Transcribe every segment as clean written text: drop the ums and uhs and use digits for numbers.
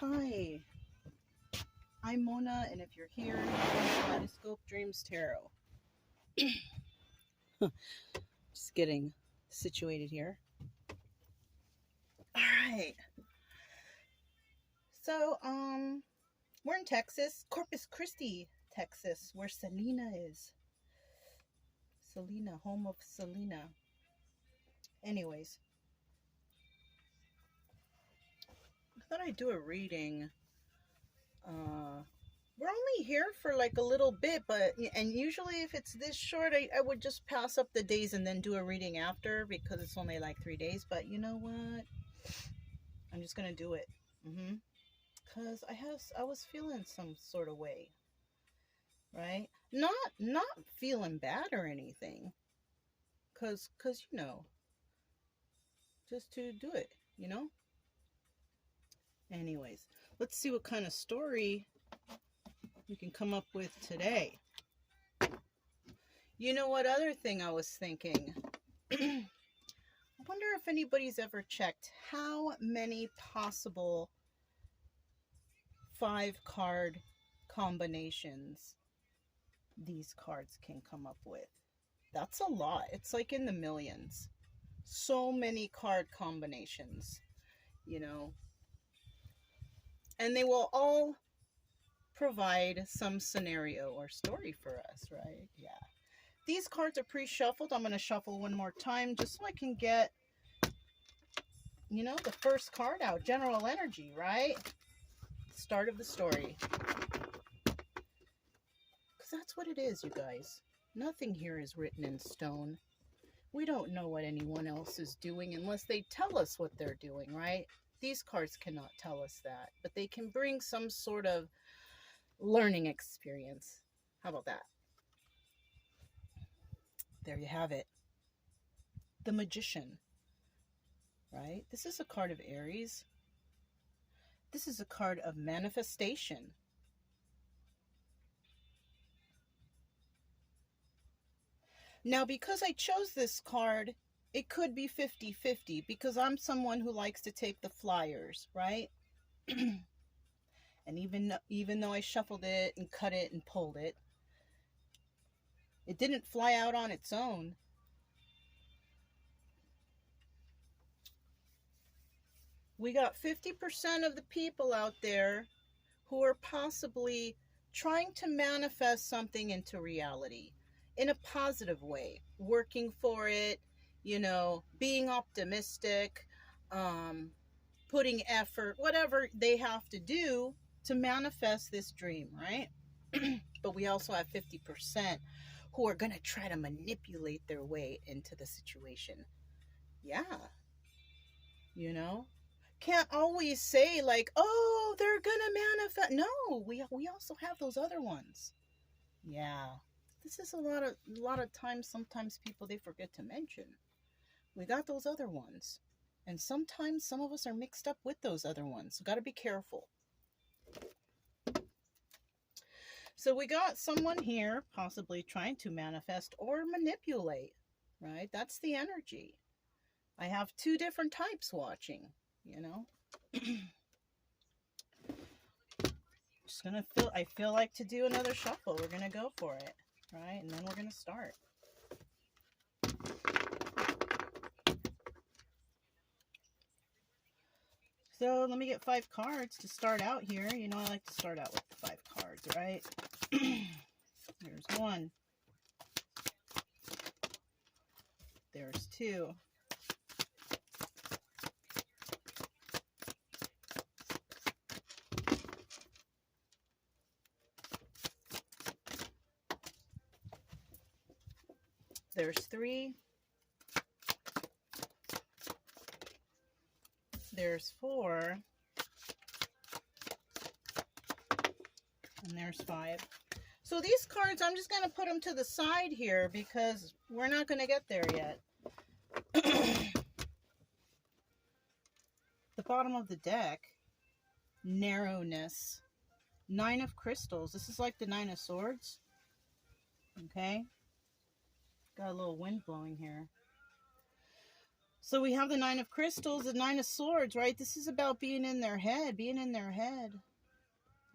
Hi, I'm Mona, and if you're here, Kaleidoscope Dreams Tarot. Just getting situated here. All right. So, we're in Texas, Corpus Christi, Texas, where Selena is. Selena, home of Selena. Anyways, I thought I'd do a reading. We're only here for like a little bit, and usually if it's this short, I would just pass up the days and then do a reading after because it's only like 3 days. But you know what? I'm just gonna do it. Because I was feeling some sort of way, right? Not feeling bad or anything. Cause just to do it. Anyways, let's see what kind of story we can come up with today. You know what other thing I was thinking? I wonder if anybody's ever checked how many possible 5-card combinations these cards can come up with. That's a lot. It's like in the millions. So many card combinations, you know. And they will all provide some scenario or story for us, right? Yeah. These cards are pre-shuffled. I'm going to shuffle one more time just so I can get, the first card out. General energy, right? Start of the story. Because that's what it is, you guys. Nothing here is written in stone. We don't know what anyone else is doing unless they tell us what they're doing, right? These cards cannot tell us that, but they can bring some sort of learning experience. How about that? There you have it. The Magician, right? This is a card of Aries. This is a card of manifestation. Now, because I chose this card, it could be 50-50 because I'm someone who likes to take the flyers, right? And even though I shuffled it and cut it and pulled it, it didn't fly out on its own. We got 50% of the people out there who are possibly trying to manifest something into reality in a positive way, working for it, being optimistic, putting effort, whatever they have to do to manifest this dream, right? But we also have 50% who are going to try to manipulate their way into the situation. Yeah. Can't always say like, oh, they're going to manifest. No, we also have those other ones. Yeah. This is a lot of times, sometimes people, they forget to mention. We got those other ones. And sometimes some of us are mixed up with those other ones. So got to be careful. So we got someone here possibly trying to manifest or manipulate, right? That's the energy. I have 2 different types watching, I feel like to do another shuffle. We're going to go for it, right? And then we're going to start. So let me get 5 cards to start out here. I like to start out with the 5 cards, right? There's 1. There's 2. There's 3. There's 4. And there's 5. So these cards, I'm just going to put them to the side here because we're not going to get there yet. The bottom of the deck, narrowness, 9 of crystals. This is like the 9 of swords. Okay. Got a little wind blowing here. So we have the Nine of Crystals, the Nine of Swords, right? This is about being in their head,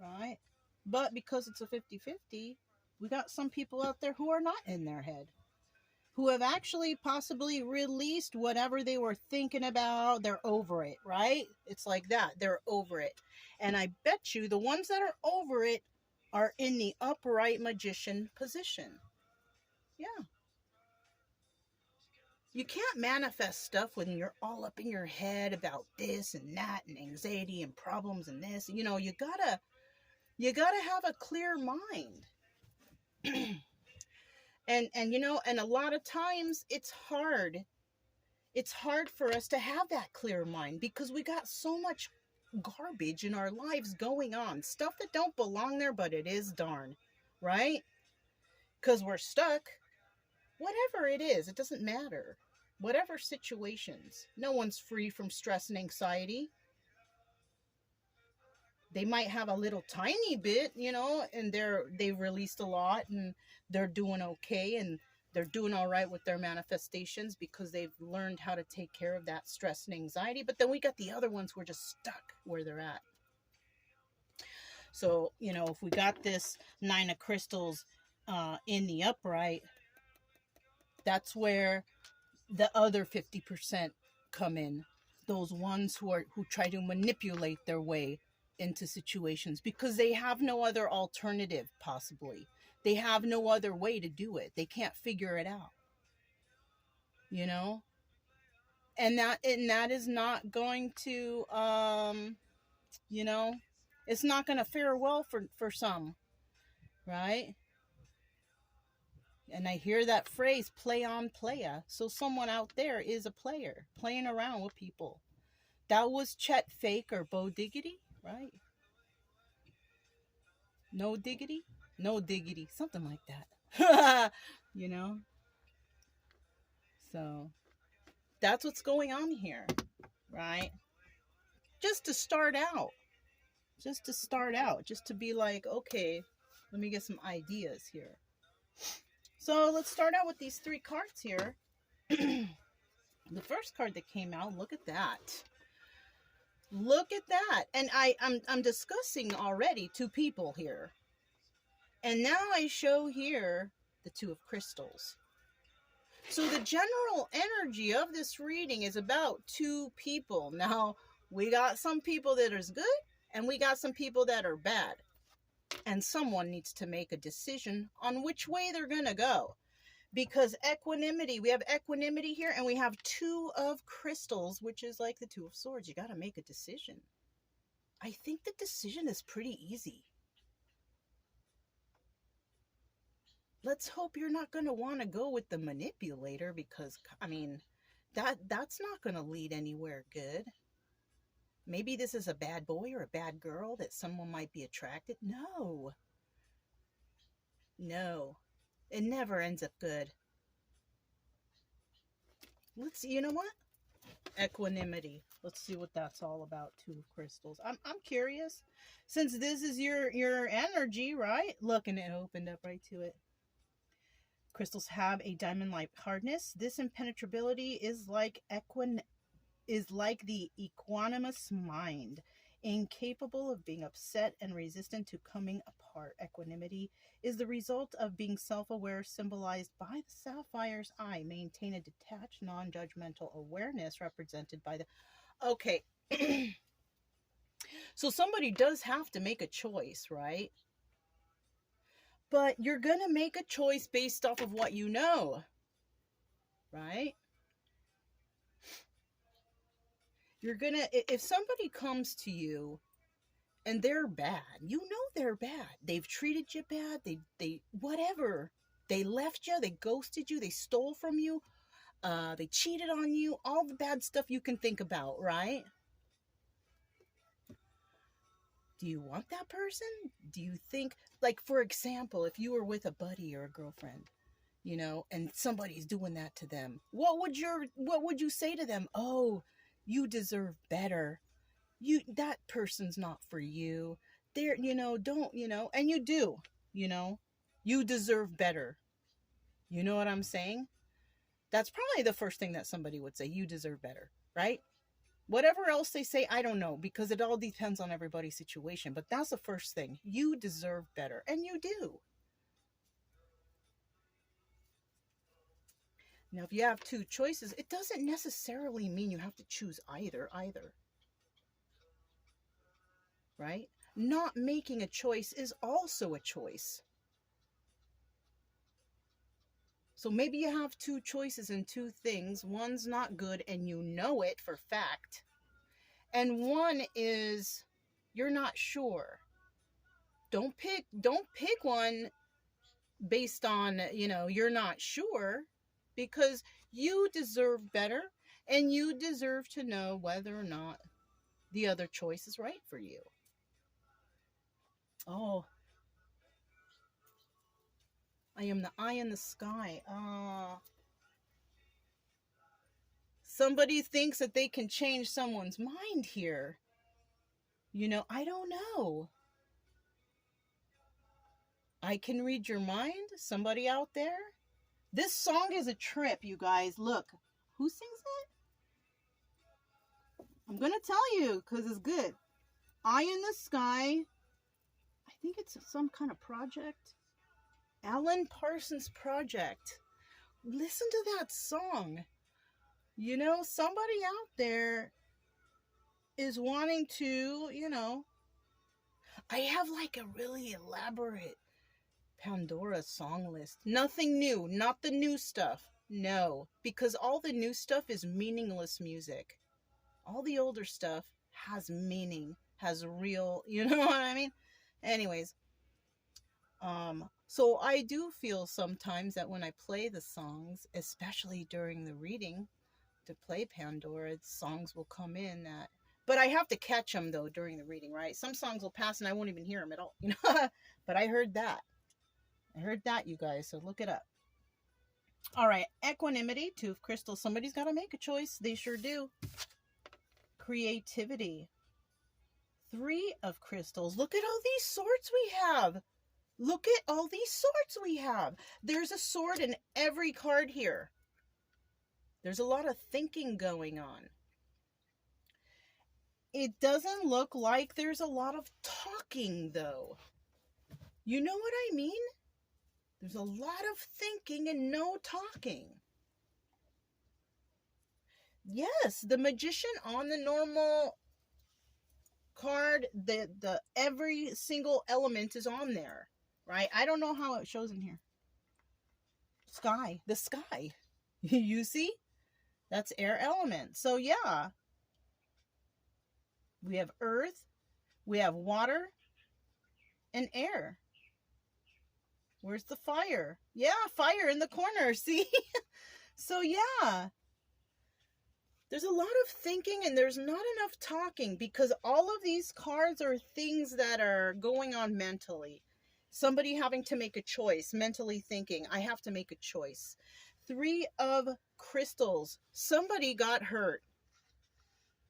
right? But because it's a 50-50, we got some people out there who are not in their head, who have actually possibly released whatever they were thinking about. They're over it, right? It's like that. They're over it. And I bet you the ones that are over it are in the upright magician position. Yeah. You can't manifest stuff when you're all up in your head about this and that and anxiety and problems and this. You know, you gotta have a clear mind. and you know, and a lot of times it's hard for us to have that clear mind because we got so much garbage in our lives going on, stuff that don't belong there, but it is darn, right? Because we're stuck. Whatever it is, it doesn't matter. Whatever situations, no one's free from stress and anxiety. They might have a little tiny bit, you know, and they've released a lot and they're doing okay and they're doing all right with their manifestations because they've learned how to take care of that stress and anxiety. But then we got the other ones who are just stuck where they're at. So, you know, if we got this Nine of Crystals in the upright, that's where the other 50% come in. Those ones who try to manipulate their way into situations because they have no other alternative, possibly. They have no other way to do it. They can't figure it out. You know? And that is not going to you know, it's not going to fare well for some, right? And I hear that phrase, play on playa. So someone out there is a player, playing around with people. That was Chet Fake or Bo Diggity, right? No diggity? No diggity. Something like that. You know? So, that's what's going on here, right? Just to start out. Just to be like, okay, let me get some ideas here. So let's start out with these three cards here. The first card that came out, look at that. Look at that. And I'm discussing already two people here. And now I show here the Two of Crystals. So the general energy of this reading is about two people. Now, we got some people that are good and we got some people that are bad. And someone needs to make a decision on which way they're going to go. Because equanimity, we have equanimity here and we have Two of Crystals, which is like the Two of Swords. You got to make a decision. I think the decision is pretty easy. Let's hope you're not going to want to go with the manipulator because, I mean, that's not going to lead anywhere good. Maybe this is a bad boy or a bad girl that someone might be attracted. No. It never ends up good. Let's see, you know what? Equanimity. Let's see what that's all about. Two of Crystals. I'm curious. Since this is your energy, right? Look, and it opened up right to it. Crystals have a diamond-like hardness. This impenetrability is like the equanimous mind, incapable of being upset and resistant to coming apart. Equanimity is the result of being self-aware, symbolized by the sapphire's eye. Maintain a detached, non-judgmental awareness represented by the... Okay. So somebody does have to make a choice, right? But you're going to make a choice based off of what you know, right? You're going to, if somebody comes to you and they're bad, you know they're bad. They've treated you bad. They whatever. They left you. They ghosted you. They stole from you. They cheated on you. All the bad stuff you can think about, right? Do you want that person? Do you think, like, for example, if you were with a buddy or a girlfriend, you know, and somebody's doing that to them, what would you say to them? Oh, you deserve better. That person's not for you. They're, you know, don't, you know, and you do, you know, you deserve better. You know what I'm saying? That's probably the first thing that somebody would say. You deserve better, right? Whatever else they say, I don't know, because it all depends on everybody's situation. But that's the first thing. You deserve better. And you do. Now, if you have two choices, it doesn't necessarily mean you have to choose either. Right? Not making a choice is also a choice. So maybe you have two choices and two things. One's not good and you know it for fact. And one is you're not sure. Don't pick one based on, you're not sure, because you deserve better and you deserve to know whether or not the other choice is right for you. Oh, I am the eye in the sky. Somebody thinks that they can change someone's mind here. I don't know. I can read your mind? Somebody out there? This song is a trip, you guys. Look, who sings it? I'm going to tell you because it's good. Eye in the Sky. I think it's some kind of project. Alan Parsons Project. Listen to that song. Somebody out there is wanting to, I have like a really elaborate Pandora song list. Nothing new, not the new stuff. No, because all the new stuff is meaningless music. All the older stuff has meaning, has real, you know what I mean? Anyways, so I do feel sometimes that when I play the songs, especially during the reading, to play Pandora, songs will come in that, but I have to catch them though during the reading, right? Some songs will pass and I won't even hear them at all, but I heard that, you guys, so look it up. All right, Equanimity, Two of Crystals. Somebody's got to make a choice. They sure do. Creativity, Three of Crystals. Look at all these swords we have. Look at all these swords we have. There's a sword in every card here. There's a lot of thinking going on. It doesn't look like there's a lot of talking, though. You know what I mean? There's a lot of thinking and no talking. Yes, the Magician on the normal card, the every single element is on there, right? I don't know how it shows in here. Sky, the sky. You see? That's air element. So yeah. We have earth, we have water, and air. Where's the fire? Yeah, fire in the corner, see? So yeah. There's a lot of thinking and there's not enough talking, because all of these cards are things that are going on mentally. Somebody having to make a choice, mentally thinking, I have to make a choice. Three of Crystals. Somebody got hurt.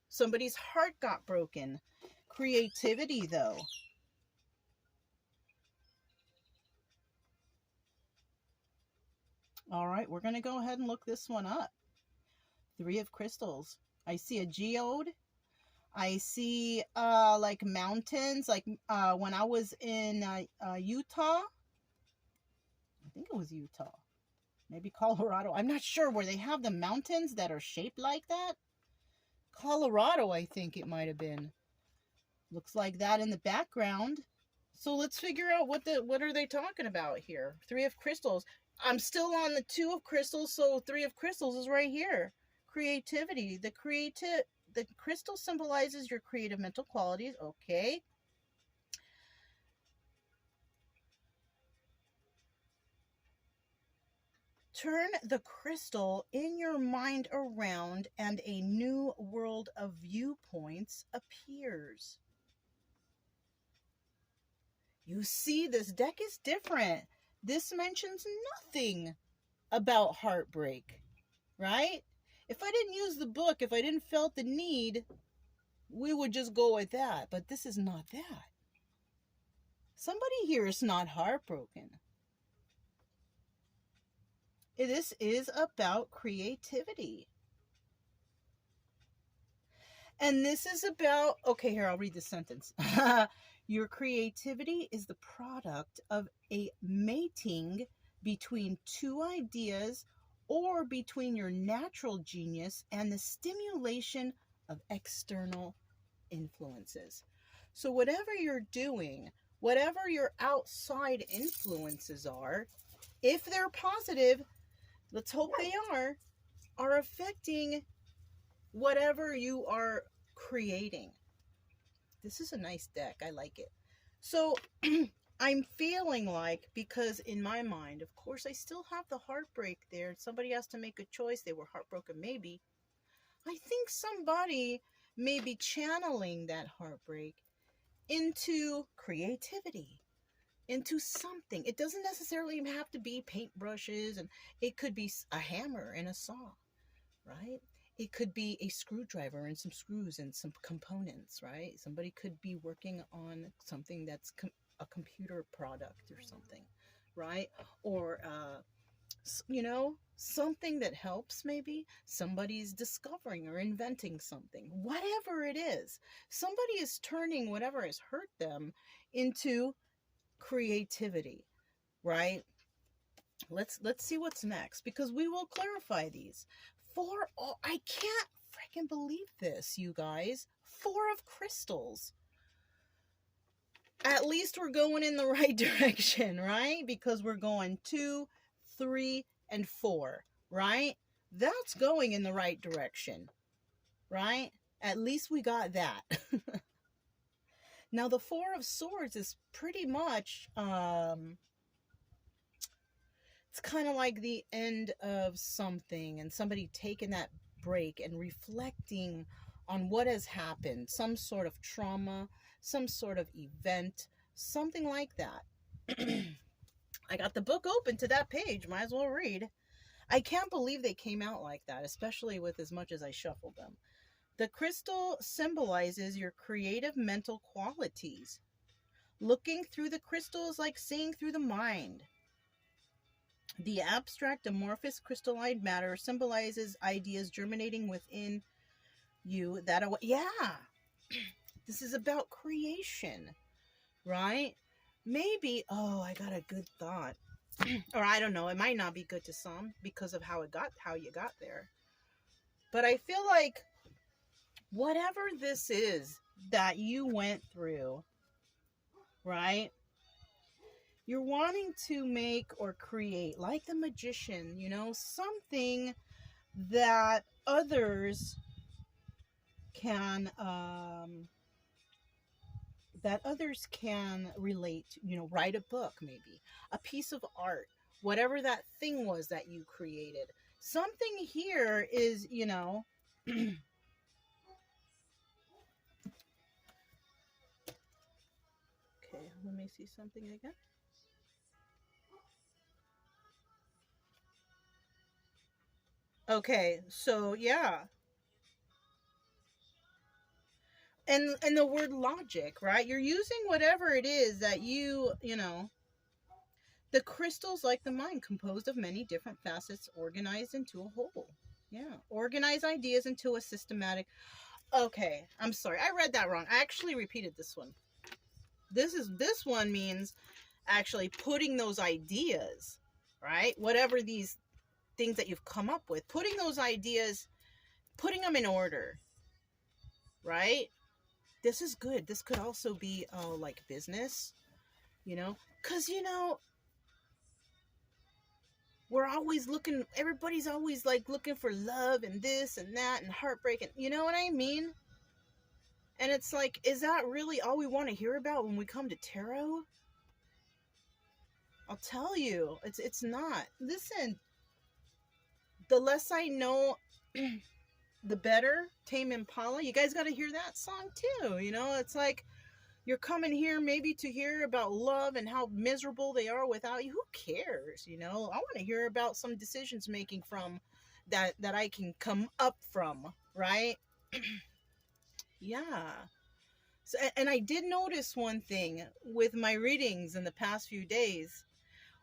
Somebody's heart got broken. Creativity, though. All right, we're going to go ahead and look this one up. Three of Crystals. I see a geode. I see like mountains, like when I was in Utah. I think it was Utah. Maybe Colorado. I'm not sure, where they have the mountains that are shaped like that. Colorado, I think it might have been. Looks like that in the background. So let's figure out what are they talking about here. Three of Crystals. I'm still on the Two of Crystals, so Three of Crystals is right here. Creativity. The crystal symbolizes your creative mental qualities. Okay. Turn the crystal in your mind around and a new world of viewpoints appears. You see, this deck is different. This mentions nothing about heartbreak, right? If I didn't use the book, if I didn't felt the need, we would just go with that. But this is not that. Somebody here is not heartbroken. This is about creativity. And this is about, okay, here, I'll read the sentence. Your creativity is the product of a mating between two ideas or between your natural genius and the stimulation of external influences. So, whatever you're doing, whatever your outside influences are, if they're positive, let's hope they are affecting whatever you are creating. This is a nice deck. I like it. So I'm feeling like, because in my mind, of course, I still have the heartbreak there. Somebody has to make a choice. They were heartbroken, maybe. I think somebody may be channeling that heartbreak into creativity, into something. It doesn't necessarily even have to be paintbrushes, and it could be a hammer and a saw, right? It could be a screwdriver and some screws and some components, right? Somebody could be working on something that's a computer product or something, right? Or, something that helps maybe. Somebody's discovering or inventing something. Whatever it is, somebody is turning whatever has hurt them into creativity, right? Let's see what's next, because we will clarify these. I can't freaking believe this, you guys. 4 of crystals. At least we're going in the right direction, right? Because we're going 2, 3, and 4, right? That's going in the right direction, right? At least we got that. Now, the 4 of swords is pretty much, it's kind of like the end of something and somebody taking that break and reflecting on what has happened, some sort of trauma, some sort of event, something like that. I got the book open to that page, might as well read. I can't believe they came out like that, especially with as much as I shuffled them. The crystal symbolizes your creative mental qualities. Looking through the crystal is like seeing through the mind. The abstract amorphous crystalline matter symbolizes ideas germinating within you that are, yeah, this is about creation, right? Maybe, oh, I got a good thought. Or I don't know, it might not be good to some because of how you got there. But I feel like whatever this is that you went through, right? You're wanting to make or create, like the magician, something that others can relate to, write a book, maybe a piece of art, whatever that thing was that you created. Something here is, okay, let me see something again. Okay, so yeah. And the word logic, right? You're using whatever it is that the crystals, like the mind, composed of many different facets organized into a whole. Yeah, organize ideas into a systematic. Okay, I'm sorry, I read that wrong. I actually repeated this one. This one means actually putting those ideas, right? Whatever these things that you've come up with, putting those ideas, putting them in order, right? This is good. This could also be like business, because we're always looking, everybody's always like looking for love and this and that and heartbreak, and you know what I mean? And it's like, is that really all we want to hear about when we come to tarot? I'll tell you, it's not. Listen, the less I know, the better. Tame Impala, you guys got to hear that song too. It's like you're coming here maybe to hear about love and how miserable they are without you. Who cares? I want to hear about some decisions making from that I can come up from, right? Yeah. So, and I did notice one thing with my readings in the past few days.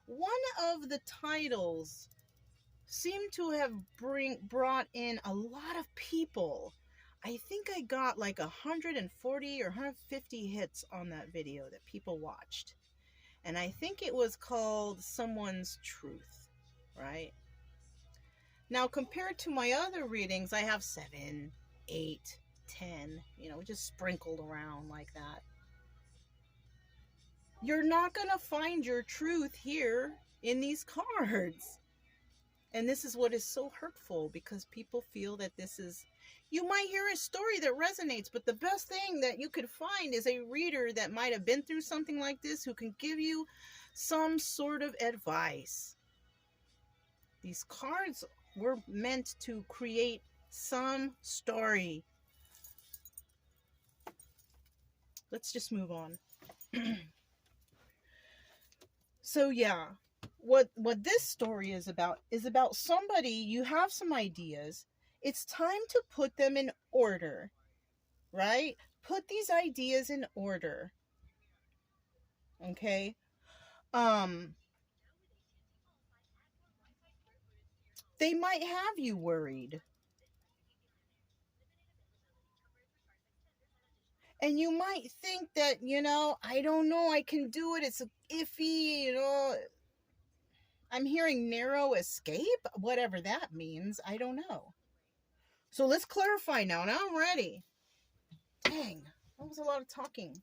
One of the titles seem to have brought in a lot of people. I think I got like 140 or 150 hits on that video that people watched. And I think it was called Someone's Truth, right? Now, compared to my other readings, I have 7, 8, 10, just sprinkled around like that. You're not going to find your truth here in these cards. And this is what is so hurtful, because people feel that this is, you might hear a story that resonates, but the best thing that you could find is a reader that might have been through something like this, who can give you some sort of advice. These cards were meant to create some story. Let's just move on. So yeah, what this story is about somebody, you have some ideas. It's time to put them in order, right? Put these ideas in order. Okay? They might have you worried. And you might think that, I don't know, I can do it. It's iffy, I'm hearing narrow escape, whatever that means. I don't know. So let's clarify now. Now I'm ready. Dang, that was a lot of talking.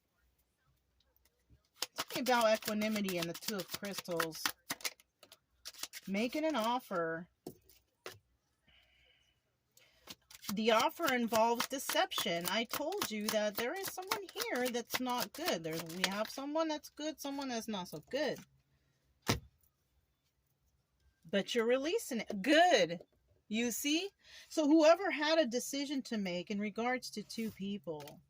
Talking about equanimity and the Two of Crystals. Making an offer. The offer involves deception. I told you that there is someone here that's not good. We have someone that's good, someone that's not so good. But you're releasing it. Good. You see? So whoever had a decision to make in regards to two people,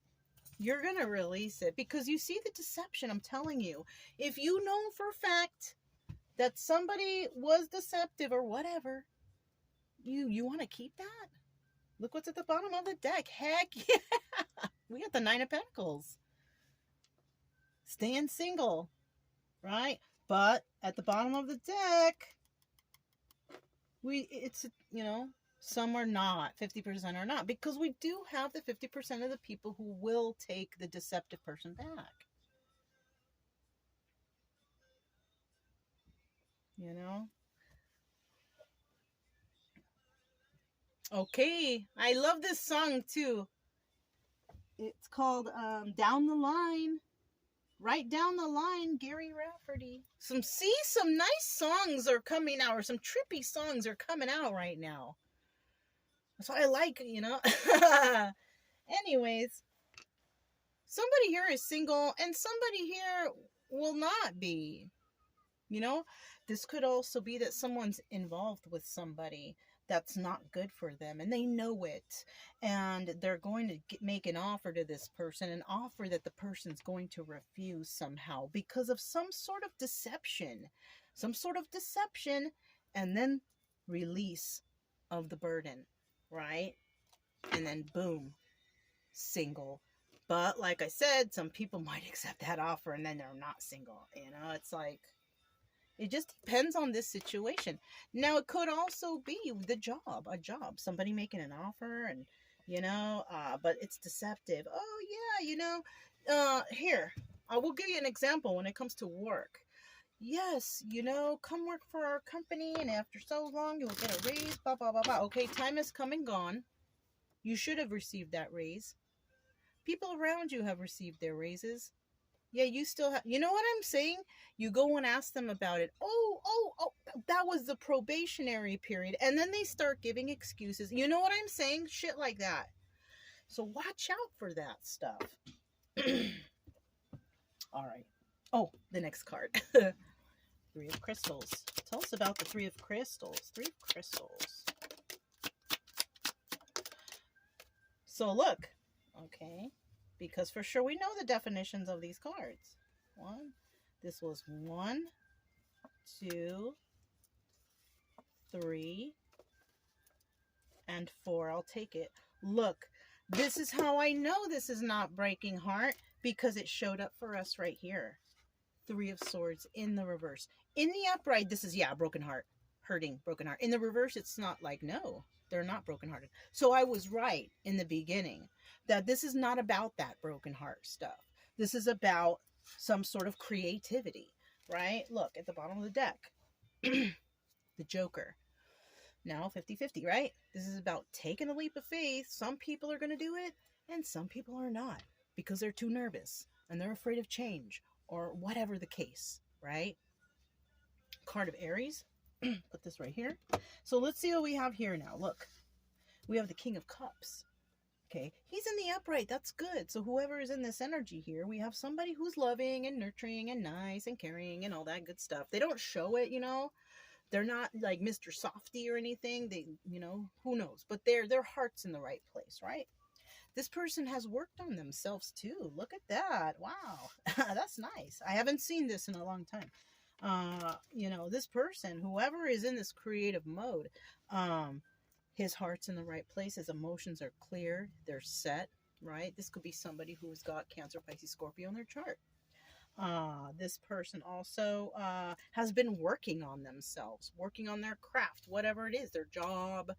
you're going to release it, because you see the deception. I'm telling you. If you know for a fact that somebody was deceptive or whatever, you want to keep that? Look what's at the bottom of the deck. Heck yeah. We got the Nine of Pentacles. Staying single, right? But at the bottom of the deck, it's, some are not, 50% are not, because we do have the 50% of the people who will take the deceptive person back. Okay, I love this song too. It's called Down the Line. Right down the line, Gary Rafferty. Some nice songs are coming out, or some trippy songs are coming out right now. That's what I like, Anyways, somebody here is single, and somebody here will not be. This could also be that someone's involved with somebody that's not good for them, and they know it, and they're going to make an offer to this person, an offer that the person's going to refuse somehow because of some sort of deception, and then release of the burden, right? And then boom, single. But like I said, some people might accept that offer and then they're not single. It's like, it just depends on this situation. Now, it could also be a job. Somebody making an offer, and, but it's deceptive. Oh, yeah, here, I will give you an example when it comes to work. Yes, come work for our company, and after so long, you will get a raise, blah, blah, blah, blah. Okay, time has come and gone. You should have received that raise. People around you have received their raises. Yeah, you still have, you know what I'm saying? You go and ask them about it. Oh, that was the probationary period. And then they start giving excuses. You know what I'm saying? Shit like that. So watch out for that stuff. All right. Oh, the next card. Three of Crystals. Tell us about the Three of Crystals. Three of Crystals. So look. Okay. Because for sure we know the definitions of these cards. This was 1, 2, 3, and 4. I'll take it. Look, this is how I know this is not breaking heart, because it showed up for us right here. 3 of Swords in the reverse. In the upright, this is, broken heart. hurting, broken heart. In the reverse, it's not like, no, they're not brokenhearted. So I was right in the beginning that this is not about that broken heart stuff. This is about some sort of creativity, right? Look at the bottom of the deck, the Joker. Now 50-50, right? This is about taking a leap of faith. Some people are going to do it and some people are not because they're too nervous and they're afraid of change or whatever the case, right? Card of Aries. Put this right here. So let's see what we have here now. Look, we have the King of Cups. Okay, he's in the upright. That's good. So whoever is in this energy here, we have somebody who's loving and nurturing and nice and caring and all that good stuff. They don't show it, you know. They're not like Mr. Softy or anything. They, you know, who knows? But their heart's in the right place, right? This person has worked on themselves too. Look at that. Wow. That's nice. I haven't seen this in a long time. You know, this person, whoever is in this creative mode, his heart's in the right place. His emotions are clear. They're set, right? This could be somebody who's got Cancer, Pisces, Scorpio in their chart. This person also has been working on themselves, working on their craft, whatever it is, their job,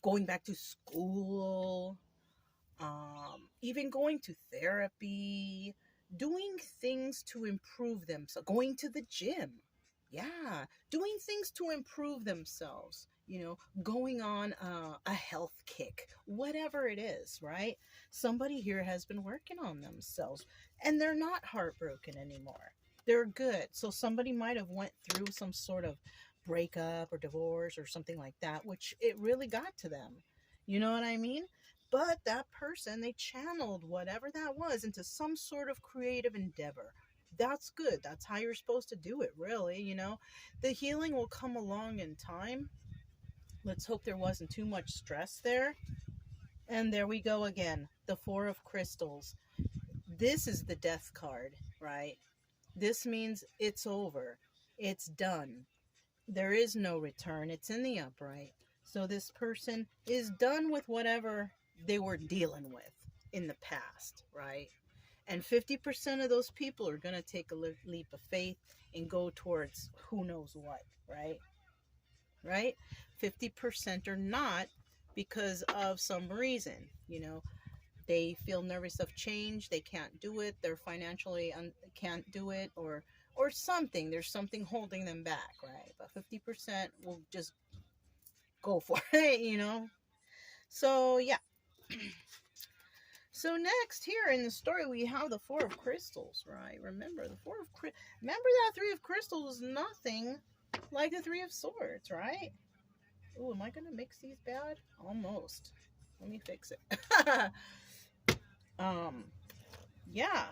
going back to school, even going to therapy, doing things to improve themselves, going to the gym. Yeah, doing things to improve themselves, you know, going on a health kick, whatever it is, right? Somebody here has been working on themselves and they're not heartbroken anymore. They're good. So somebody might have went through some sort of breakup or divorce or something like that, which it really got to them. You know what I mean? But that person, they channeled whatever that was into some sort of creative endeavor. That's good. That's how you're supposed to do it, really, you know. The healing will come along in time. Let's hope there wasn't too much stress there. And there we go again. The Four of Crystals. This is the Death card, right? This means it's over. It's done. There is no return. It's in the upright. So this person is done with whatever they were dealing with in the past, right? And 50% of those people are going to take a leap of faith and go towards who knows what, right? Right? 50% are not because of some reason, you know. They feel nervous of change. They can't do it. They're financially can't do it or something. There's something holding them back, right? But 50% will just go for it, you know. So, yeah. So next here in the story we have the Four of Crystals, right? Remember remember that Three of Crystals is nothing like the Three of Swords, right? Oh, am I gonna mix these bad? Almost. Let me fix it. Yeah.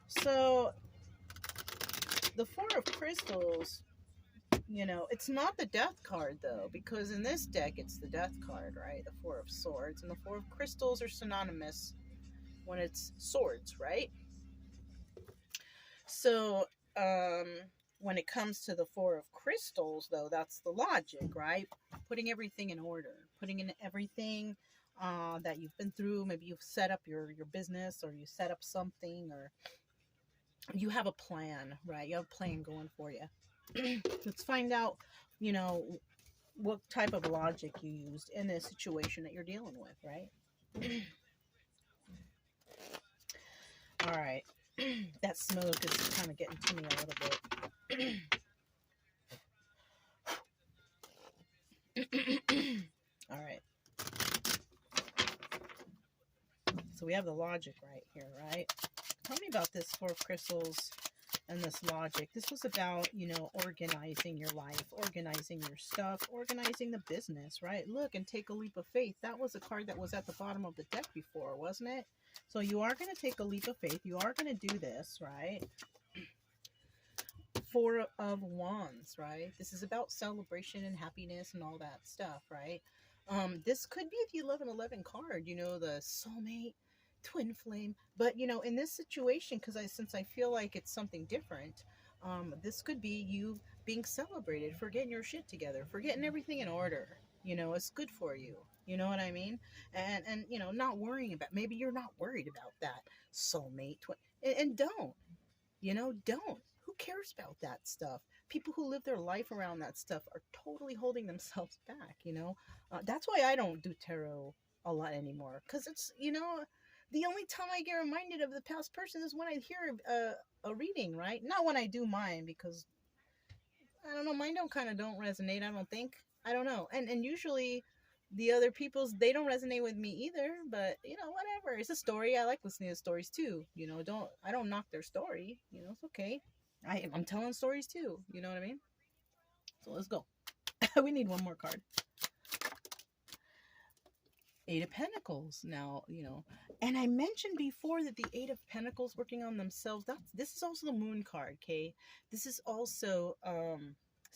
So the Four of Crystals, you know, it's not the Death card though, because in this deck it's the Death card, right? The Four of Swords and the Four of Crystals are synonymous when it's swords, right? So, when it comes to the Four of Crystals, though, that's the logic, right? Putting everything in order, putting in everything that you've been through. Maybe you've set up your business, or you set up something, or you have a plan, right? You have a plan going for you. Let's find out, you know, what type of logic you used in this situation that you're dealing with, right? All right. That smoke is kind of getting to me a little bit. All right. So we have the logic right here, right? Tell me about this Four of Crystals and this logic. This was about, you know, organizing your life, organizing your stuff, organizing the business, right? Look, and take a leap of faith. That was a card that was at the bottom of the deck before, wasn't it? So you are going to take a leap of faith. You are going to do this, right? Four of Wands, right? This is about celebration and happiness and all that stuff, right? This could be the 1111 card, you know, the soulmate, twin flame. But, you know, in this situation, since I feel like it's something different, this could be you being celebrated for getting your shit together, for getting everything in order. You know, it's good for you. You know what I mean? And you know, not worrying about, maybe you're not worried about that soulmate, and don't, you know, don't. Who cares about that stuff? people who live their life around that stuff are totally holding themselves back, you know. That's why I don't do tarot a lot anymore, because it's, you know, the only time I get reminded of the past person is when I hear a reading, right? Not when I do mine, because I don't know, mine don't resonate, I don't think. I don't know. And usually the other people's, they don't resonate with me either, but you know, whatever. It's a story. I like listening to stories too. You know, I don't knock their story. You know, it's okay. I'm telling stories too. You know what I mean? So let's go. We need one more card. Eight of Pentacles. Now, you know, and I mentioned before that the Eight of Pentacles working on themselves, this is also the Moon card, okay? This is also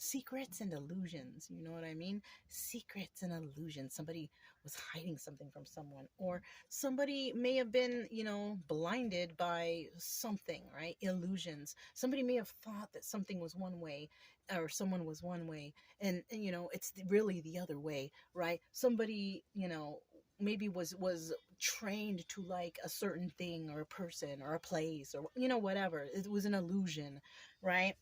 secrets and illusions, you know what I mean? Secrets and illusions. Somebody was hiding something from someone, or somebody may have been, you know, blinded by something, right? Illusions. Somebody may have thought that something was one way, or someone was one way, and you know, it's really the other way, right? Somebody, you know, maybe was trained to like a certain thing or a person or a place, or you know, whatever. It was an illusion, right?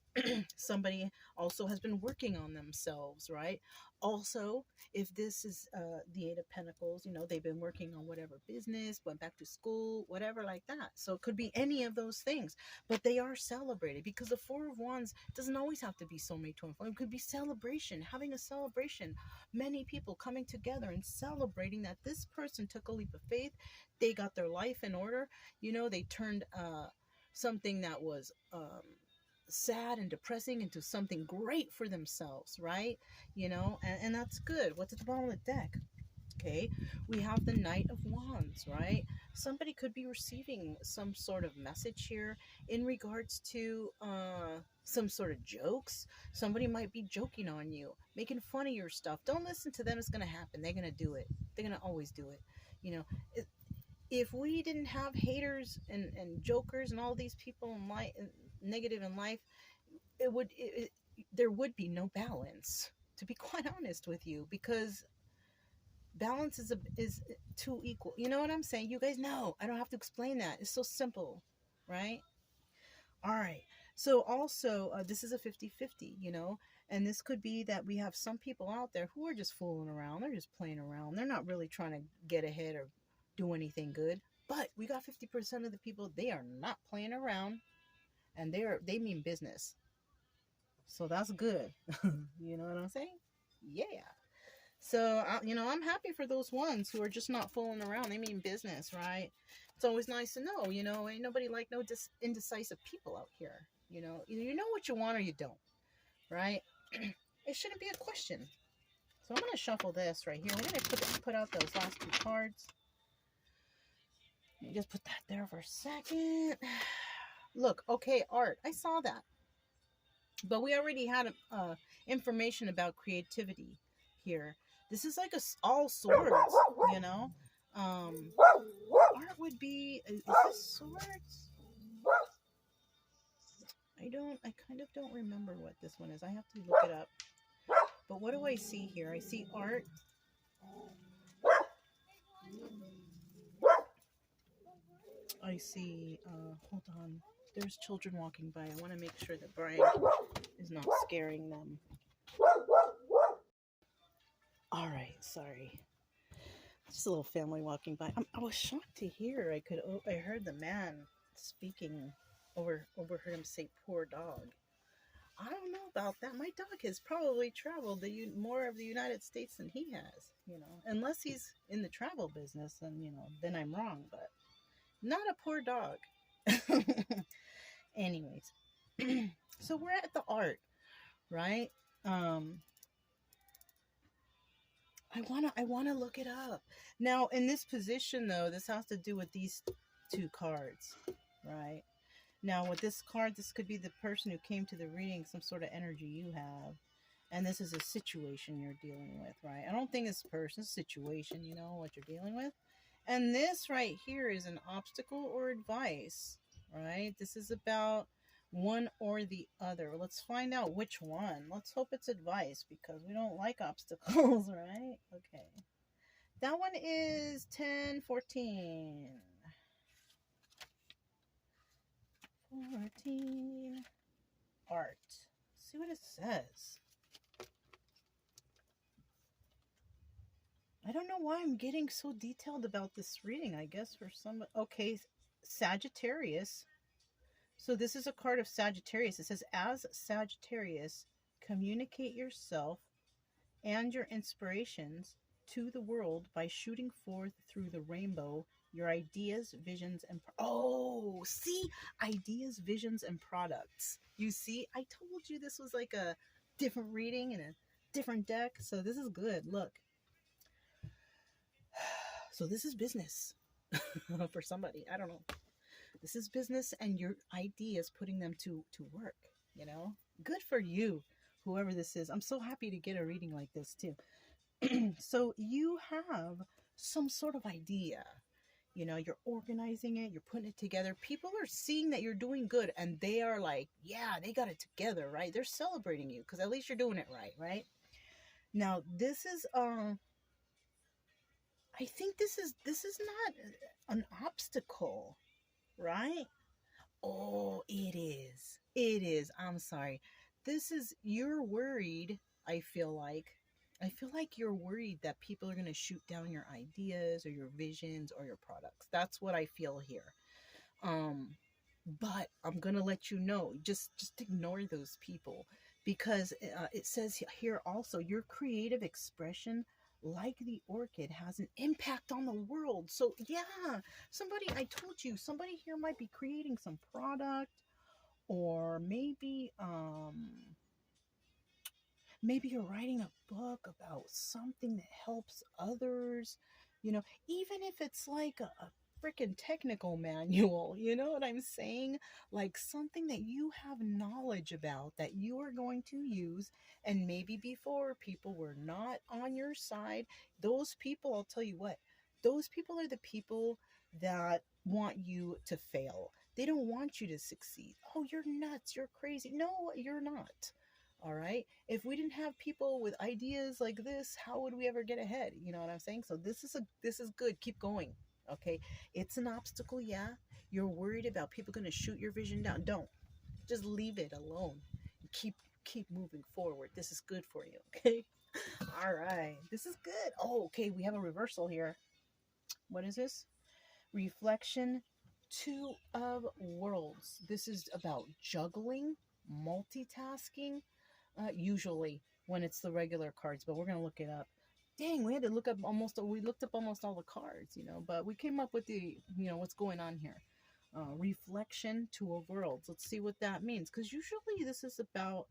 Somebody also has been working on themselves, right? Also, if this is the Eight of Pentacles, you know, they've been working on whatever business, went back to school, whatever like that. So it could be any of those things, but they are celebrated, because the Four of Wands doesn't always have to be soulmate twin flame. It could be celebration, having a celebration, many people coming together and celebrating that this person took a leap of faith. They got their life in order. You know, they turned something that was sad and depressing into something great for themselves, right? You know, and that's good. What's at the bottom of the deck? Okay, we have the Knight of Wands, right? Somebody could be receiving some sort of message here in regards to some sort of jokes. Somebody might be joking on you, making fun of your stuff. Don't listen to them. It's going to happen. They're going to do it. They're going to always do it. You know, if we didn't have haters and jokers and all these people in life, negative in life, there would be no balance, to be quite honest with you, because balance is two equal. You know what I'm saying? You guys know. I don't have to explain that. It's so simple, right? All right. So also, this is a 50-50, you know, and this could be that we have some people out there who are just fooling around. They're just playing around. They're not really trying to get ahead or do anything good. But we got 50% of the people, they are not playing around, and they mean business. So that's good. You know what I'm saying? Yeah. So, you know, I'm happy for those ones who are just not fooling around. They mean business, right? It's always nice to know, you know, ain't nobody like no indecisive people out here. You know, either you know what you want or you don't, right? It shouldn't be a question. So I'm going to shuffle this right here. We're going to put out those last two cards. Let me just put that there for a second. Look, okay, art. I saw that. But we already had information about creativity here. This is like all swords, you know. Art would be, is this swords? I kind of don't remember what this one is. I have to look it up. But what do I see here? I see art. I see, hold on. There's children walking by. I want to make sure that Brian is not scaring them. All right, sorry. Just a little family walking by. I was shocked to hear. I heard the man speaking. Overheard him say "poor dog." I don't know about that. My dog has probably traveled more of the United States than he has. You know, unless he's in the travel business, and you know, then I'm wrong. But not a poor dog. Anyways, so we're at the art, right? I wanna look it up. Now, in this position though, this has to do with these two cards, right? Now with this card, this could be the person who came to the reading, some sort of energy you have. And this is a situation you're dealing with, right? I don't think it's a person, it's a situation, you know, what you're dealing with. And this right here is an obstacle or advice, right? This is about one or the other. Let's find out which one. Let's hope it's advice, because we don't like obstacles, right? Okay. That one is 10-14. 14. Art. see what it says. I don't know why I'm getting so detailed about this reading. I guess for some... Okay, Sagittarius. So this is a card of Sagittarius. It says, as Sagittarius, communicate yourself and your inspirations to the world by shooting forth through the rainbow your ideas, visions, and... Oh, see? Ideas, visions, and products. You see? I told you this was like a different reading and a different deck. So this is good. Look. So this is business for somebody. I don't know. This is business, and your ideas, putting them to work, you know? Good for you, whoever this is. I'm so happy to get a reading like this too. So you have some sort of idea, you know, you're organizing it, you're putting it together. People are seeing that you're doing good, and they are like, yeah, they got it together, right? They're celebrating you because at least you're doing it right? Now, this is I think this is not an obstacle, right? Oh, it is. It is. I'm sorry. This is, you're worried, I feel like. I feel like you're worried that people are going to shoot down your ideas or your visions or your products. That's what I feel here. But I'm going to let you know, just ignore those people, because it says here also, your creative expression, like the orchid, has an impact on the world. So yeah, somebody, I told you, somebody here might be creating some product, or maybe you're writing a book about something that helps others, you know, even if it's like a freaking technical manual, you know what I'm saying? Like something that you have knowledge about that you are going to use, and maybe before people were not on your side. Those people, I'll tell you what, those people are the people that want you to fail. They don't want you to succeed. Oh, you're nuts, you're crazy. No, you're not. All right. If we didn't have people with ideas like this, how would we ever get ahead? You know what I'm saying? So this is good. Keep going. Okay. It's an obstacle. Yeah. You're worried about people going to shoot your vision down. Don't. Just leave it alone. Keep moving forward. This is good for you. Okay. All right. This is good. Oh, okay. We have a reversal here. What is this? Reflection, Two of Worlds. This is about juggling, multitasking, usually when it's the regular cards, but we're going to look it up. Dang, we looked up almost all the cards, you know, but we came up with the, you know, what's going on here. Reflection, Two of Worlds. Let's see what that means, because usually this is about...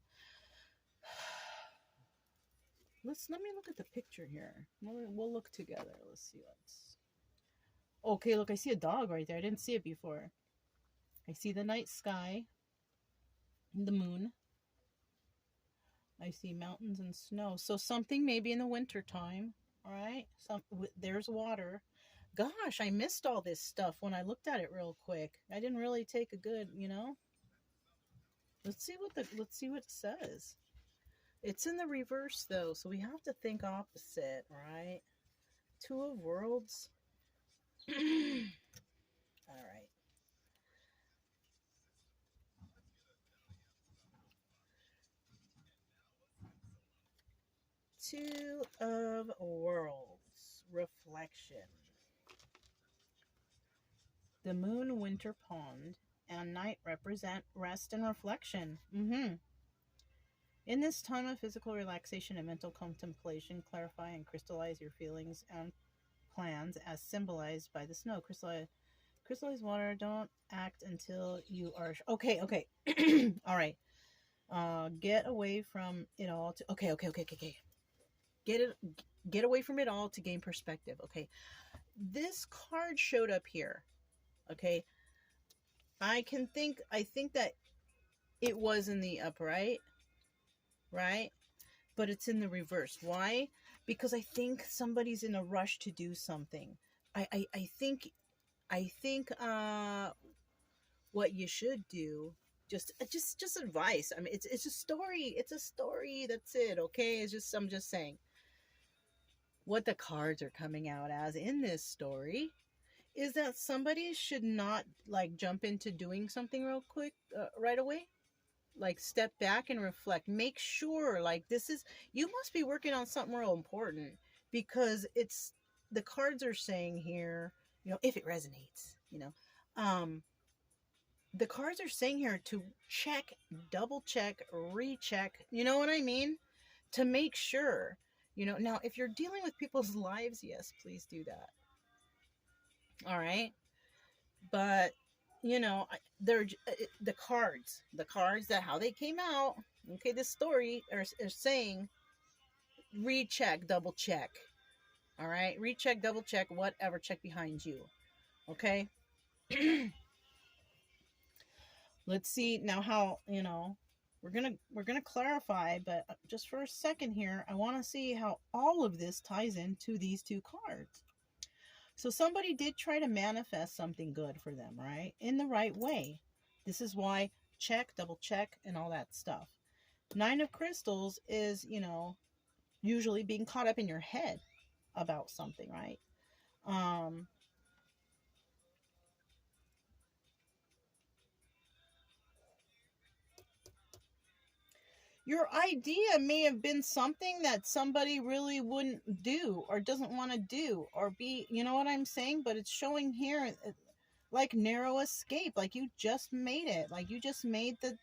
let me look at the picture here. We'll look together. Let's see what's... Okay, look, I see a dog right there. I didn't see it before. I see the night sky, the moon. I see mountains and snow. So something maybe in the winter time. All right. There's water. Gosh, I missed all this stuff when I looked at it real quick. I didn't really take a good, you know. Let's see what it says. It's in the reverse though, so we have to think opposite, right? Two of Worlds. All right. Two of Worlds. Reflection. The moon, winter pond, and night represent rest and reflection. In this time of physical relaxation and mental contemplation, clarify and crystallize your feelings and plans as symbolized by the snow. Crystallized water, don't act until you are... Okay. All right. Get away from it all to... Okay. Get away from it all to gain perspective. Okay. This card showed up here. Okay. I think that it was in the upright, right? But it's in the reverse. Why? Because I think somebody's in a rush to do something. I think what you should do, just advice. I mean, it's a story. It's a story. That's it. Okay. I'm just saying what the cards are coming out as in this story is that somebody should not like jump into doing something real quick right away. like step back and reflect. Make sure, like, this is, you must be working on something real important, because it's, the cards are saying here, you know, if it resonates, you know, the cards are saying here to check, double check, recheck, you know what I mean? To make sure, you know. Now, if you're dealing with people's lives, yes, please do that. All right. But, you know, they're the cards that how they came out. Okay, this story are saying recheck, double check. All right, recheck, double check, whatever, check behind you. Okay. Let's see now how, you know, we're gonna clarify, but just for a second here, I want to see how all of this ties into these two cards. So somebody did try to manifest something good for them, right? In the right way. This is why check, double check, and all that stuff. Nine of Crystals is, you know, usually being caught up in your head about something, right? Um, your idea may have been something that somebody really wouldn't do or doesn't want to do or be, you know what I'm saying? But it's showing here like narrow escape, like you just made it, like you just made the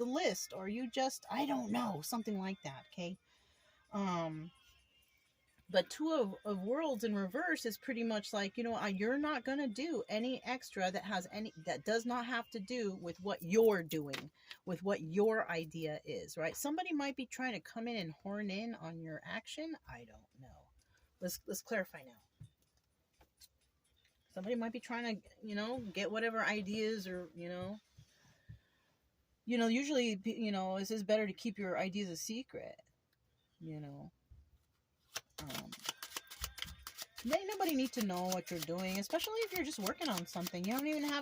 list, or you just, I don't know, something like that. Okay. um but two of worlds in reverse is pretty much like, you know, you're not gonna do any extra that has any, that does not have to do with what you're doing, with what your idea is, right? Somebody might be trying to come in and horn in on your action. I don't know. Let's clarify now. Somebody might be trying to, you know, get whatever ideas, or, usually, you know, it's just better to keep your ideas a secret, you know. um Nobody needs to know what you're doing, especially if you're just working on something. You don't even have